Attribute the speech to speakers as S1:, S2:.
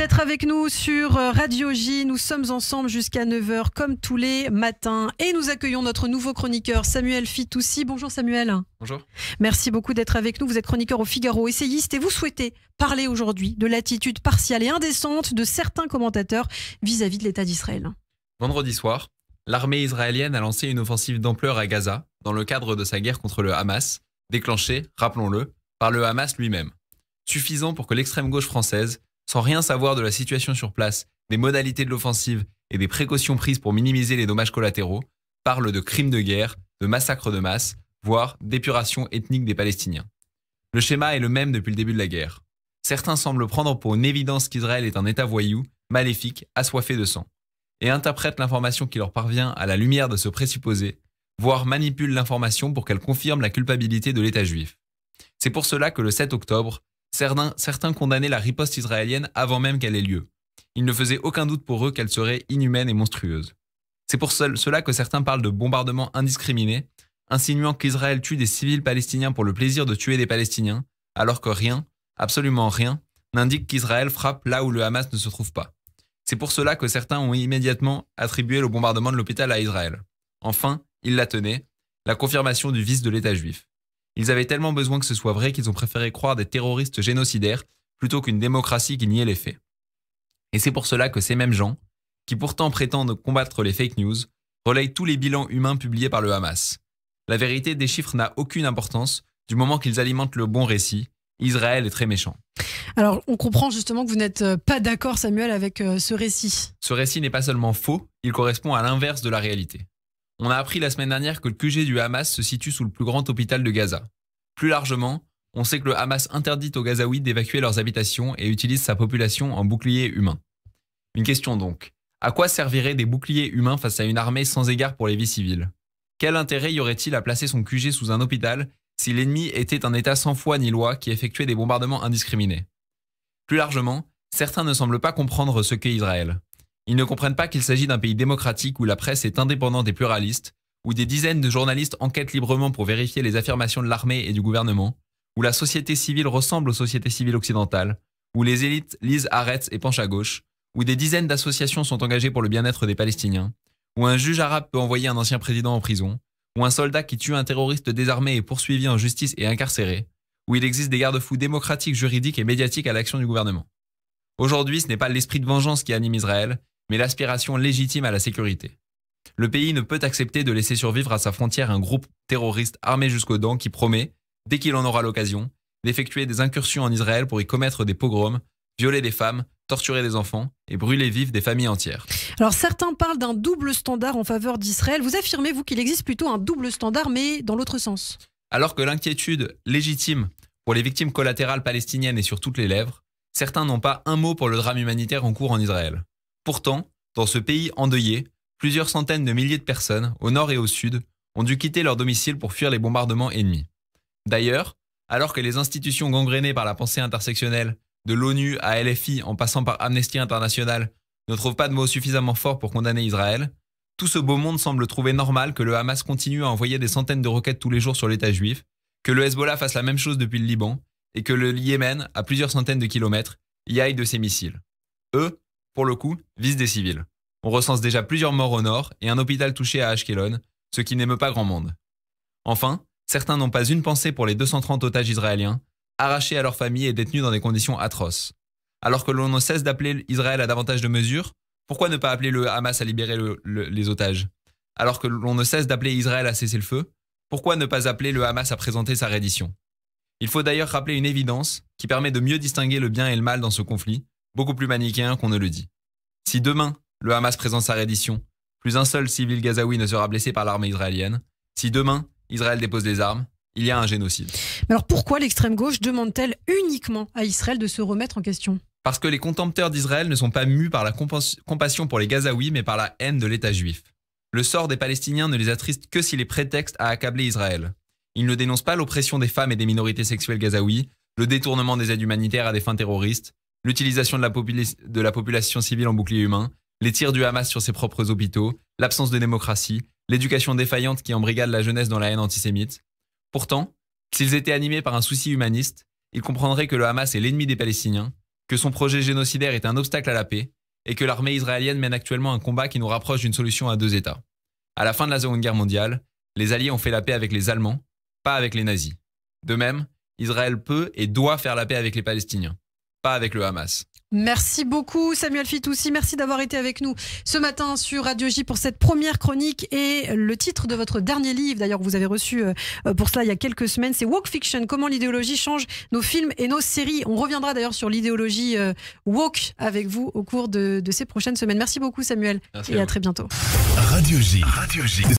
S1: d'être avec nous sur Radio J. Nous sommes ensemble jusqu'à 9h comme tous les matins. Et nous accueillons notre nouveau chroniqueur Samuel Fitoussi. Bonjour Samuel.
S2: Bonjour.
S1: Merci beaucoup d'être avec nous. Vous êtes chroniqueur au Figaro, essayiste et vous souhaitez parler aujourd'hui de l'attitude partiale et indécente de certains commentateurs vis-à-vis de l'État d'Israël.
S2: Vendredi soir, l'armée israélienne a lancé une offensive d'ampleur à Gaza dans le cadre de sa guerre contre le Hamas, déclenchée, rappelons-le, par le Hamas lui-même. Suffisant pour que l'extrême gauche française, sans rien savoir de la situation sur place, des modalités de l'offensive et des précautions prises pour minimiser les dommages collatéraux, parle de crimes de guerre, de massacres de masse, voire d'épuration ethnique des Palestiniens. Le schéma est le même depuis le début de la guerre. Certains semblent prendre pour une évidence qu'Israël est un État voyou, maléfique, assoiffé de sang, et interprètent l'information qui leur parvient à la lumière de ce présupposé, voire manipulent l'information pour qu'elle confirme la culpabilité de l'État juif. C'est pour cela que le 7 octobre, certains condamnaient la riposte israélienne avant même qu'elle ait lieu. Il ne faisait aucun doute pour eux qu'elle serait inhumaine et monstrueuse. C'est pour cela que certains parlent de bombardements indiscriminés, insinuant qu'Israël tue des civils palestiniens pour le plaisir de tuer des Palestiniens, alors que rien, absolument rien, n'indique qu'Israël frappe là où le Hamas ne se trouve pas. C'est pour cela que certains ont immédiatement attribué le bombardement de l'hôpital à Israël. Enfin, ils la tenaient, la confirmation du vice de l'État juif. Ils avaient tellement besoin que ce soit vrai qu'ils ont préféré croire des terroristes génocidaires plutôt qu'une démocratie qui niait les faits. Et c'est pour cela que ces mêmes gens, qui pourtant prétendent combattre les fake news, relayent tous les bilans humains publiés par le Hamas. La vérité des chiffres n'a aucune importance du moment qu'ils alimentent le bon récit. Israël est très méchant.
S1: Alors, on comprend justement que vous n'êtes pas d'accord, Samuel, avec ce récit.
S2: Ce récit n'est pas seulement faux, il correspond à l'inverse de la réalité. On a appris la semaine dernière que le QG du Hamas se situe sous le plus grand hôpital de Gaza. Plus largement, on sait que le Hamas interdit aux Gazaouis d'évacuer leurs habitations et utilise sa population en bouclier humain. Une question donc. À quoi serviraient des boucliers humains face à une armée sans égard pour les vies civiles? Quel intérêt y aurait-il à placer son QG sous un hôpital si l'ennemi était un État sans foi ni loi qui effectuait des bombardements indiscriminés? Plus largement, certains ne semblent pas comprendre ce qu'est Israël. Ils ne comprennent pas qu'il s'agit d'un pays démocratique où la presse est indépendante et pluraliste, où des dizaines de journalistes enquêtent librement pour vérifier les affirmations de l'armée et du gouvernement, où la société civile ressemble aux sociétés civiles occidentales, où les élites lisent Haaretz et penchent à gauche, où des dizaines d'associations sont engagées pour le bien-être des Palestiniens, où un juge arabe peut envoyer un ancien président en prison, où un soldat qui tue un terroriste désarmé est poursuivi en justice et incarcéré, où il existe des garde-fous démocratiques, juridiques et médiatiques à l'action du gouvernement. Aujourd'hui, ce n'est pas l'esprit de vengeance qui anime Israël, mais l'aspiration légitime à la sécurité. Le pays ne peut accepter de laisser survivre à sa frontière un groupe terroriste armé jusqu'aux dents qui promet, dès qu'il en aura l'occasion, d'effectuer des incursions en Israël pour y commettre des pogroms, violer des femmes, torturer des enfants et brûler vives des familles entières.
S1: Alors certains parlent d'un double standard en faveur d'Israël. Vous affirmez, vous, qu'il existe plutôt un double standard, mais dans l'autre sens.
S2: Alors que l'inquiétude légitime pour les victimes collatérales palestiniennes est sur toutes les lèvres, certains n'ont pas un mot pour le drame humanitaire en cours en Israël. Pourtant, dans ce pays endeuillé, plusieurs centaines de milliers de personnes, au nord et au sud, ont dû quitter leur domicile pour fuir les bombardements ennemis. D'ailleurs, alors que les institutions gangrénées par la pensée intersectionnelle, de l'ONU à LFI en passant par Amnesty International, ne trouvent pas de mots suffisamment forts pour condamner Israël, tout ce beau monde semble trouver normal que le Hamas continue à envoyer des centaines de roquettes tous les jours sur l'État juif, que le Hezbollah fasse la même chose depuis le Liban, et que le Yémen, à plusieurs centaines de kilomètres, y aille de ses missiles. Eux, pour le coup, visent des civils. On recense déjà plusieurs morts au nord et un hôpital touché à Ashkelon, ce qui n'émeut pas grand monde. Enfin, certains n'ont pas une pensée pour les 230 otages israéliens, arrachés à leurs familles et détenus dans des conditions atroces. Alors que l'on ne cesse d'appeler Israël à davantage de mesures, pourquoi ne pas appeler le Hamas à libérer les otages? Alors que l'on ne cesse d'appeler Israël à cesser le feu, pourquoi ne pas appeler le Hamas à présenter sa reddition? Il faut d'ailleurs rappeler une évidence qui permet de mieux distinguer le bien et le mal dans ce conflit, beaucoup plus manichéen qu'on ne le dit. Si demain, le Hamas présente sa reddition, plus un seul civil gazaoui ne sera blessé par l'armée israélienne. Si demain, Israël dépose les armes, il y a un génocide.
S1: Alors pourquoi l'extrême gauche demande-t-elle uniquement à Israël de se remettre en question?
S2: Parce que les contempteurs d'Israël ne sont pas mus par la compassion pour les Gazaouis, mais par la haine de l'État juif. Le sort des Palestiniens ne les attriste que s'il est prétexte à accabler Israël. Ils ne dénoncent pas l'oppression des femmes et des minorités sexuelles gazaouis, le détournement des aides humanitaires à des fins terroristes, l'utilisation de la population civile en bouclier humain, les tirs du Hamas sur ses propres hôpitaux, l'absence de démocratie, l'éducation défaillante qui embrigade la jeunesse dans la haine antisémite. Pourtant, s'ils étaient animés par un souci humaniste, ils comprendraient que le Hamas est l'ennemi des Palestiniens, que son projet génocidaire est un obstacle à la paix et que l'armée israélienne mène actuellement un combat qui nous rapproche d'une solution à 2 États. À la fin de la Seconde Guerre mondiale, les Alliés ont fait la paix avec les Allemands, pas avec les nazis. De même, Israël peut et doit faire la paix avec les Palestiniens, pas avec le Hamas.
S1: Merci beaucoup Samuel Fitoussi, merci d'avoir été avec nous ce matin sur Radio J pour cette première chronique et le titre de votre dernier livre, d'ailleurs que vous avez reçu pour cela il y a quelques semaines, c'est Woke Fiction, comment l'idéologie change nos films et nos séries. On reviendra d'ailleurs sur l'idéologie woke avec vous au cours de ces prochaines semaines. Merci beaucoup Samuel et à très bientôt.
S3: Radio J.